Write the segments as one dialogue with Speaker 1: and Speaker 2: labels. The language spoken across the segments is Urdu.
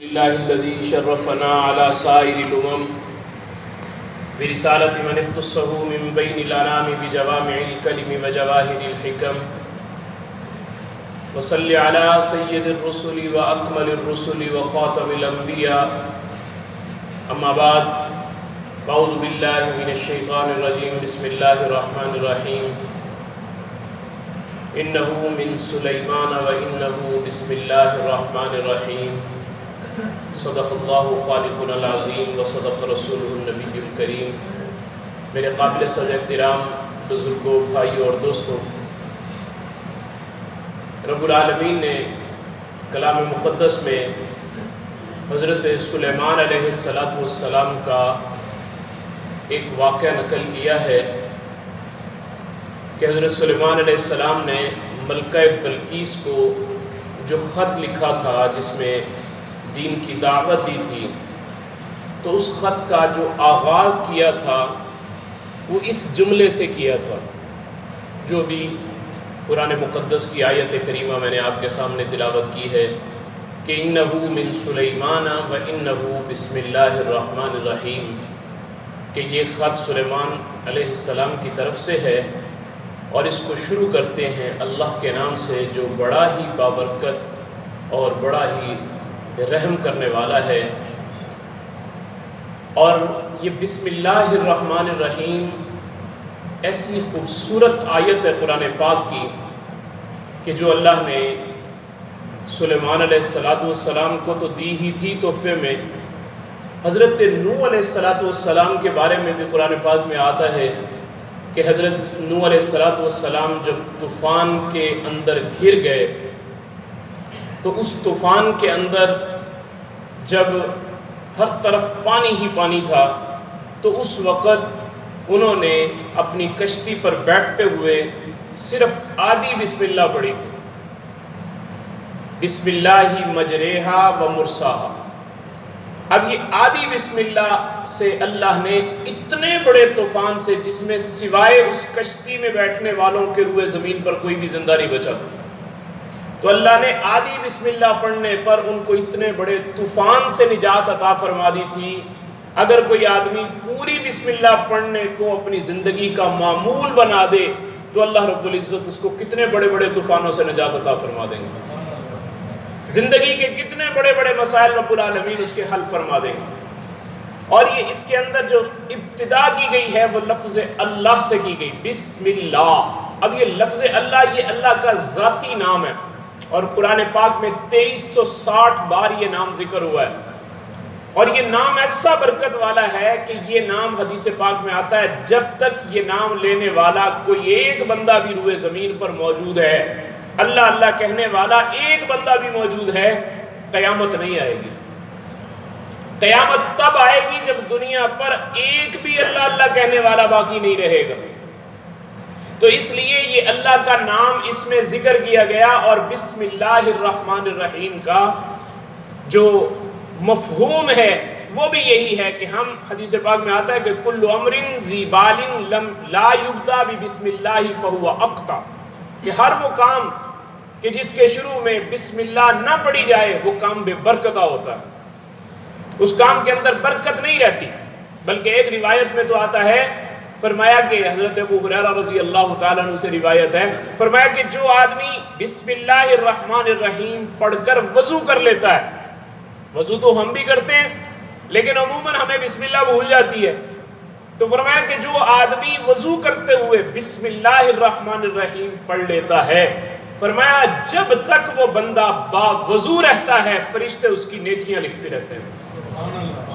Speaker 1: لله الذي شرفنا على سائر الأمم برسالة من اختصه من بين الأنام بجوامع الكلم وجواهر الحكم وصل على سيد الرسل وأكمل الرسل وخاتم الأنبياء أما بعد أعوذ بالله من الشيطان الرجيم بسم الله الرحمن الرحيم إنه من سليمان وإنه بسم الله الرحمن الرحيم صدق اللہ خالقنا العظیم وصدق رسولہ النبی الکریم۔ میرے قابل صدر احترام بزرگوں، بھائیوں اور دوستوں، رب العالمین نے کلام مقدس میں حضرت سلیمان علیہ السلام کا ایک واقعہ نقل کیا ہے کہ حضرت سلیمان علیہ السلام نے ملکہ بلقیس کو جو خط لکھا تھا جس میں دین کی دعوت دی تھی، تو اس خط کا جو آغاز کیا تھا وہ اس جملے سے کیا تھا جو بھی قرآن مقدس کی آیت کریمہ میں نے آپ کے سامنے تلاوت کی ہے کہ انہو من سلیمان و انہو بسم اللہ الرحمن الرحیم، کہ یہ خط سلیمان علیہ السلام کی طرف سے ہے اور اس کو شروع کرتے ہیں اللہ کے نام سے جو بڑا ہی بابرکت اور بڑا ہی رحم کرنے والا ہے۔ اور یہ بسم اللہ الرحمن الرحیم ایسی خوبصورت آیت ہے قرآن پاک کی کہ جو اللہ نے سلیمان علیہ السلام کو تو دی ہی تھی تحفے میں، حضرت نوح علیہ السلام کے بارے میں بھی قرآن پاک میں آتا ہے کہ حضرت نوح علیہ السلام جب طوفان کے اندر گھر گئے تو اس طوفان کے اندر جب ہر طرف پانی ہی پانی تھا تو اس وقت انہوں نے اپنی کشتی پر بیٹھتے ہوئے صرف آدھی بسم اللہ پڑھی تھی، بسم اللہ مجریہا و مرساہا۔ اب یہ آدھی بسم اللہ سے اللہ نے اتنے بڑے طوفان سے، جس میں سوائے اس کشتی میں بیٹھنے والوں کے روئے زمین پر کوئی بھی زندہ نہیں بچا تھا، تو اللہ نے آدھی بسم اللہ پڑھنے پر ان کو اتنے بڑے طوفان سے نجات عطا فرما دی تھی۔ اگر کوئی آدمی پوری بسم اللہ پڑھنے کو اپنی زندگی کا معمول بنا دے تو اللہ رب العزت اس کو کتنے بڑے بڑے طوفانوں سے نجات عطا فرما دیں گے، زندگی کے کتنے بڑے بڑے مسائل رب العالمین اس کے حل فرما دیں گے۔ اور یہ اس کے اندر جو ابتدا کی گئی ہے وہ لفظ اللہ سے کی گئی، بسم اللہ۔ اب یہ لفظ اللہ، یہ اللہ کا ذاتی نام ہے اور قرآن پاک میں 2360 بار یہ نام ذکر ہوا ہے، اور یہ نام ایسا برکت والا ہے کہ یہ نام حدیث پاک میں آتا ہے جب تک یہ نام لینے والا کوئی ایک بندہ بھی روئے زمین پر موجود ہے، اللہ اللہ کہنے والا ایک بندہ بھی موجود ہے، قیامت نہیں آئے گی۔ قیامت تب آئے گی جب دنیا پر ایک بھی اللہ اللہ کہنے والا باقی نہیں رہے گا۔ تو اس لیے یہ اللہ کا نام اس میں ذکر کیا گیا، اور بسم اللہ الرحمن الرحیم کا جو مفہوم ہے وہ بھی یہی ہے کہ ہم، حدیث پاک میں آتا ہے کہ کل امر ذی بال لا یبدا بسم اللہ فہو اقطع، کہ ہر وہ کام کہ جس کے شروع میں بسم اللہ نہ پڑھی جائے وہ کام بے برکتہ ہوتا ہے، اس کام کے اندر برکت نہیں رہتی۔ بلکہ ایک روایت میں تو آتا ہے، فرمایا کہ حضرت ابو ہریرہ رضی اللہ تعالیٰ عنہ سے روایت ہے، فرمایا کہ جو آدمی بسم اللہ الرحمن الرحیم پڑھ کر وضو کر لیتا ہے، وضو تو ہم بھی کرتے ہیں لیکن عموماً ہمیں بسم اللہ بھول جاتی ہے، تو فرمایا کہ جو آدمی وضو کرتے ہوئے بسم اللہ الرحمن الرحیم پڑھ لیتا ہے، فرمایا جب تک وہ بندہ باوضو رہتا ہے فرشتے اس کی نیکیاں لکھتے رہتے ہیں،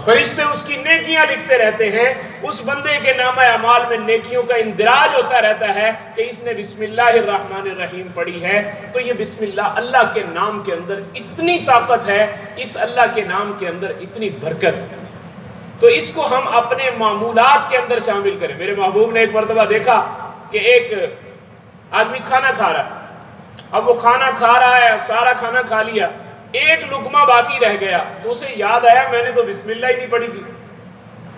Speaker 1: فرشتے اس کی نیکیاں لکھتے رہتے ہیں، اس بندے کے نامہ اعمال میں نیکیوں کا اندراج ہوتا رہتا ہے کہ اس نے بسم اللہ الرحمن الرحیم پڑھی ہے۔ تو یہ بسم اللہ، اللہ کے نام کے اندر اتنی طاقت ہے، اس اللہ کے نام کے اندر اتنی برکت ہے، تو اس کو ہم اپنے معمولات کے اندر شامل کریں۔ میرے محبوب نے ایک مرتبہ دیکھا کہ ایک آدمی کھانا کھا رہا ہے، اب وہ کھانا کھا رہا ہے، سارا کھانا کھا لیا، ایک لقمہ باقی رہ گیا، تو اسے یاد آیا میں نے تو بسم اللہ ہی نہیں پڑھی تھی۔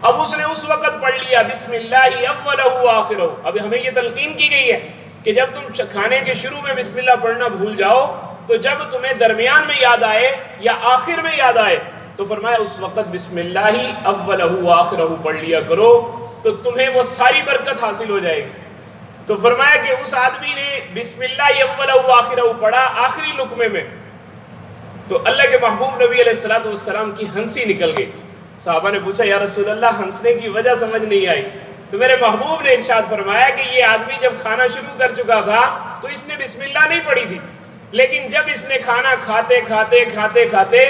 Speaker 1: اب اس نے اس وقت پڑھ لیا بسم اللہ اولہ آخرہ۔ اب ہمیں یہ تلقین کی گئی ہے کہ جب تم کھانے کے شروع میں بسم اللہ پڑھنا بھول جاؤ تو جب تمہیں درمیان میں یاد آئے یا آخر میں یاد آئے تو فرمایا اس وقت بسم اللہ اولہ و آخرہ پڑھ لیا کرو تو تمہیں وہ ساری برکت حاصل ہو جائے گی۔ تو فرمایا کہ اس آدمی نے بسم اللہ اولہ و آخرہ پڑھا آخری لقمے میں، تو اللہ کے محبوب نبی علیہ السلام کی ہنسی نکل گئی۔ صحابہ نے پوچھا یا رسول اللہ ہنسنے کی وجہ سمجھ نہیں آئی، تو میرے محبوب نے ارشاد فرمایا کہ یہ آدمی جب کھانا شروع کر چکا تھا تو اس نے بسم اللہ نہیں پڑھی تھی، لیکن جب اس نے کھانا کھاتے کھاتے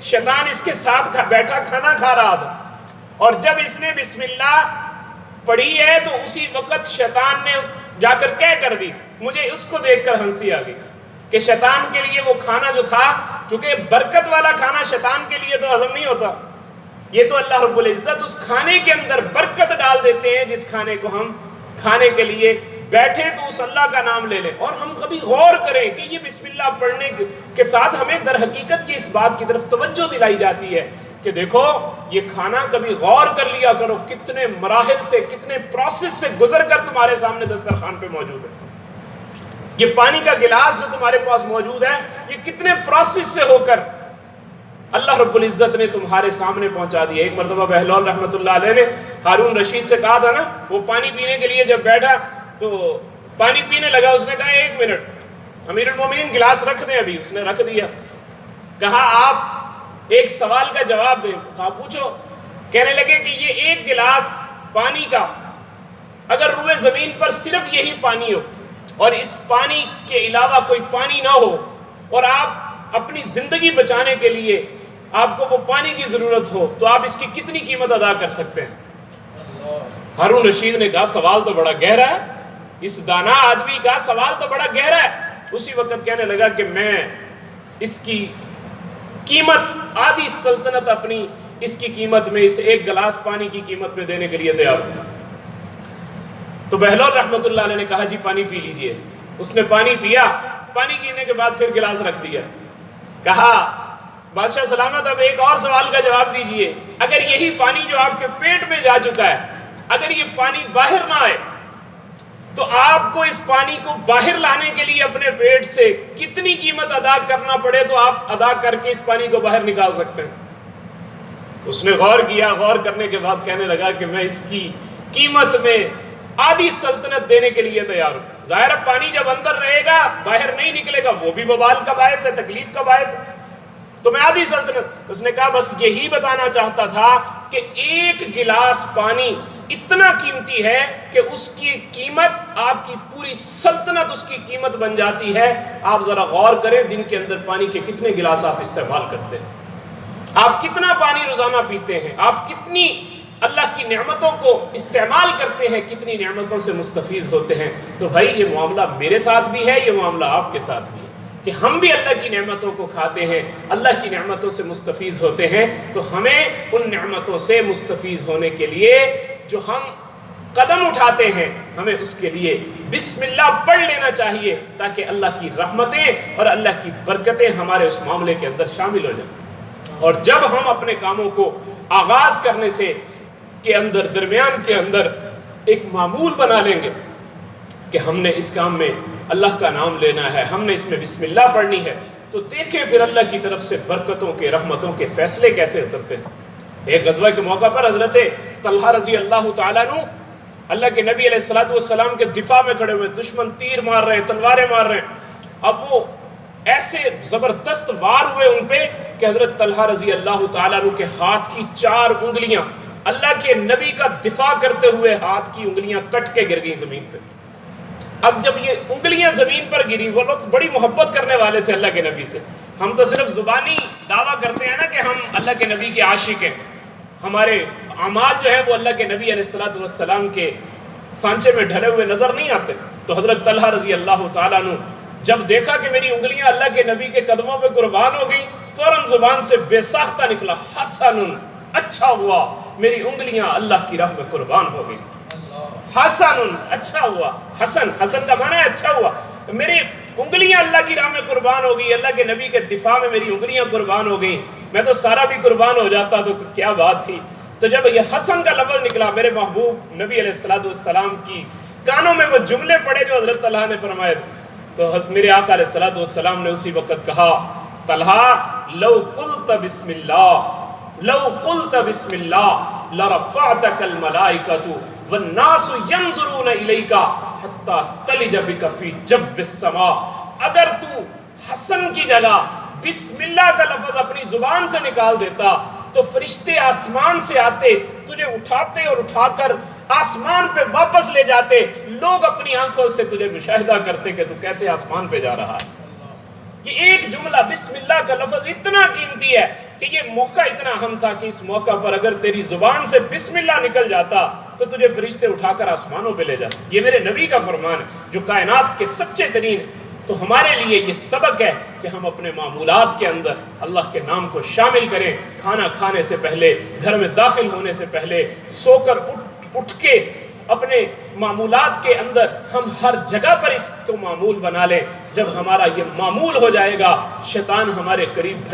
Speaker 1: شیطان اس کے ساتھ بیٹھا کھانا کھا رہا تھا، اور جب اس نے بسم اللہ پڑھی ہے تو اسی وقت شیطان نے جا کر کہہ کر دی۔ مجھے اس کو دیکھ کر ہنسی آ گئی کہ شیطان کے لیے وہ کھانا جو تھا، چونکہ برکت والا کھانا شیطان کے لیے تو ہضم نہیں ہوتا، یہ تو اللہ رب العزت اس کھانے کے اندر برکت ڈال دیتے ہیں جس کھانے کو ہم کھانے کے لیے بیٹھے تو اس اللہ کا نام لے لیں۔ اور ہم کبھی غور کریں کہ یہ بسم اللہ پڑھنے کے ساتھ ہمیں در حقیقت یہ اس بات کی طرف توجہ دلائی جاتی ہے کہ دیکھو یہ کھانا کبھی غور کر لیا کرو کتنے مراحل سے، کتنے پروسیس سے گزر کر تمہارے سامنے دسترخوان پہ موجود ہے۔ یہ پانی کا گلاس جو تمہارے پاس موجود ہے یہ کتنے پروسیس سے ہو کر اللہ رب العزت نے تمہارے سامنے پہنچا دیا۔ ایک مرتبہ بہلول رحمۃ اللہ علیہ نے ہارون رشید سے کہا تھا نا، وہ پانی پینے کے لیے جب بیٹھا تو پانی پینے لگا، اس نے کہا 1 منٹ امیر المومنین گلاس رکھ دیں ابھی، اس نے رکھ دیا۔ کہا آپ ایک سوال کا جواب دیں، کہا پوچھو۔ کہنے لگے کہ یہ ایک گلاس پانی کا اگر روئے زمین پر صرف یہی پانی ہو اور اس پانی کے علاوہ کوئی پانی نہ ہو اور آپ اپنی زندگی بچانے کے لیے آپ کو وہ پانی کی ضرورت ہو تو آپ اس کی کتنی قیمت ادا کر سکتے ہیں؟ ہارون رشید نے کہا سوال تو بڑا گہرا ہے، اس دانا آدمی کا سوال تو بڑا گہرا ہے۔ اسی وقت کہنے لگا کہ میں اس کی قیمت آدھی سلطنت اپنی اس کی قیمت میں، اس ایک گلاس پانی کی قیمت میں دینے کے لیے تیار ہوں۔ تو بہلول رحمۃ اللہ علیہ نے کہا جی پانی پی لیجئے۔ اس نے پانی پیا، پانی پینے کے بعد پھر گلاس رکھ دیا۔ کہا بادشاہ سلامت اب ایک اور سوال کا جواب دیجئے، اگر یہی پانی جو آپ کے پیٹ میں جا چکا ہے اگر یہ پانی باہر نہ آئے تو آپ کو اس پانی کو باہر لانے کے لیے اپنے پیٹ سے کتنی قیمت ادا کرنا پڑے تو آپ ادا کر کے اس پانی کو باہر نکال سکتے ہیں؟ اس نے غور کیا، غور کرنے کے بعد کہنے لگا کہ میں اس کی قیمت میں آدھی سلطنت دینے کے لیے تیار ہوں۔ ظاہر ہے پانی جب اندر رہے گا باہر نہیں نکلے گا، وہ بھی وبال کا باعث ہے، تکلیف کا باعث ہے، تو میں آدھی سلطنت۔ اس نے کہا بس یہی بتانا چاہتا تھا کہ ایک گلاس پانی اتنا قیمتی ہے کہ اس کی قیمت آپ کی پوری سلطنت اس کی قیمت بن جاتی ہے۔ آپ ذرا غور کریں دن کے اندر پانی کے کتنے گلاس آپ استعمال کرتے ہیں، آپ کتنا پانی روزانہ پیتے ہیں، آپ کتنی اللہ کی نعمتوں کو استعمال کرتے ہیں، کتنی نعمتوں سے مستفیض ہوتے ہیں۔ تو بھائی یہ معاملہ میرے ساتھ بھی ہے، یہ معاملہ آپ کے ساتھ بھی ہے کہ ہم بھی اللہ کی نعمتوں کو کھاتے ہیں، اللہ کی نعمتوں سے مستفیض ہوتے ہیں۔ تو ہمیں ان نعمتوں سے مستفیض ہونے کے لیے جو ہم قدم اٹھاتے ہیں ہمیں اس کے لیے بسم اللہ پڑھ لینا چاہیے تاکہ اللہ کی رحمتیں اور اللہ کی برکتیں ہمارے اس معاملے کے اندر شامل ہو جائیں۔ اور جب ہم اپنے کاموں کو آغاز کرنے سے کے اندر درمیان کے اندر ایک معمول بنا لیں گے کہ ہم نے اس کام میں اللہ کا نام لینا ہے، ہم نے اس میں بسم اللہ پڑھنی ہے، تو دیکھیں پھر اللہ کی طرف سے برکتوں کے رحمتوں کے فیصلے کیسے اترتے ہیں۔ ایک غزوہ کے موقع پر حضرت طلحہ رضی اللہ تعالیٰ عنہ اللہ کے نبی علیہ السلام کے دفاع میں کھڑے ہوئے، دشمن تیر مار رہے ہیں، تلواریں مار رہے ہیں، اب وہ ایسے زبردست وار ہوئے ان پہ کہ حضرت طلحہ رضی اللہ تعالیٰ عنہ کے ہاتھ کی 4 انگلیاں اللہ کے نبی کا دفاع کرتے ہوئے ہاتھ کی انگلیاں کٹ کے گر گئیں زمین پہ۔ اب جب یہ انگلیاں زمین پر گری، وہ لوگ بڑی محبت کرنے والے تھے اللہ کے نبی سے۔ ہم تو صرف زبانی دعویٰ کرتے ہیں نا کہ ہم اللہ کے نبی کے عاشق ہیں، ہمارے اعمال جو ہیں وہ اللہ کے نبی علیہ السلام کے سانچے میں ڈھلے ہوئے نظر نہیں آتے۔ تو حضرت طلحہ رضی اللہ تعالیٰ عنہ جب دیکھا کہ میری انگلیاں اللہ کے نبی کے قدموں پہ قربان ہو گئی، فوراً زبان سے بے ساختہ نکلا حسن، اچھا ہوا میری انگلیاں اللہ کی راہ میں قربان ہو گئی۔ حسن، اچھا ہوا، حسن کا معنی ہے اچھا ہوا، میری انگلیاں اللہ کی راہ میں قربان ہو گئی، اللہ کے نبی کے دفاع میں میری انگلیاں قربان ہو گئیں، میں تو سارا بھی قربان ہو جاتا تو کیا بات تھی۔ تو جب یہ حسن کا لفظ نکلا، میرے محبوب نبی علیہ السلام کی کانوں میں وہ جملے پڑے جو حضرت طلحہ نے فرمائے، تو میرے آقا علیہ السلام نے اسی وقت کہا طلحہ لو قلت بسم اللہ لو قلت بسم اللہ لرفعتک الملائکۃ والناس ینظرون الیک حتی تلج بک فی جو السماء. اگر تو حسن کی جگہ بسم اللہ کا لفظ اپنی زبان سے نکال دیتا تو فرشتے آسمان سے آتے، تجھے اٹھاتے اور اٹھا کر آسمان پہ واپس لے جاتے. لوگ اپنی آنکھوں سے تجھے مشاہدہ کرتے کہ تو کیسے آسمان پہ جا رہا ہے. یہ ایک جملہ بسم اللہ کا لفظ اتنا قیمتی ہے کہ یہ موقع اتنا اہم تھا کہ اس موقع پر اگر تیری زبان سے بسم اللہ نکل جاتا تو تجھے فرشتے اٹھا کر آسمانوں پہ لے جاتے. یہ میرے نبی کا فرمان ہے جو کائنات کے سچے ترین. تو ہمارے لیے یہ سبق ہے کہ ہم اپنے معمولات کے اندر اللہ کے نام کو شامل کریں. کھانا کھانے سے پہلے، گھر میں داخل ہونے سے پہلے، سو کر اٹھ کے اپنے معمولات کے اندر ہم ہر جگہ پر اس کو معمول بنا لیں. جب ہمارا یہ معمول ہو جائے گا شیطان ہمارے قریب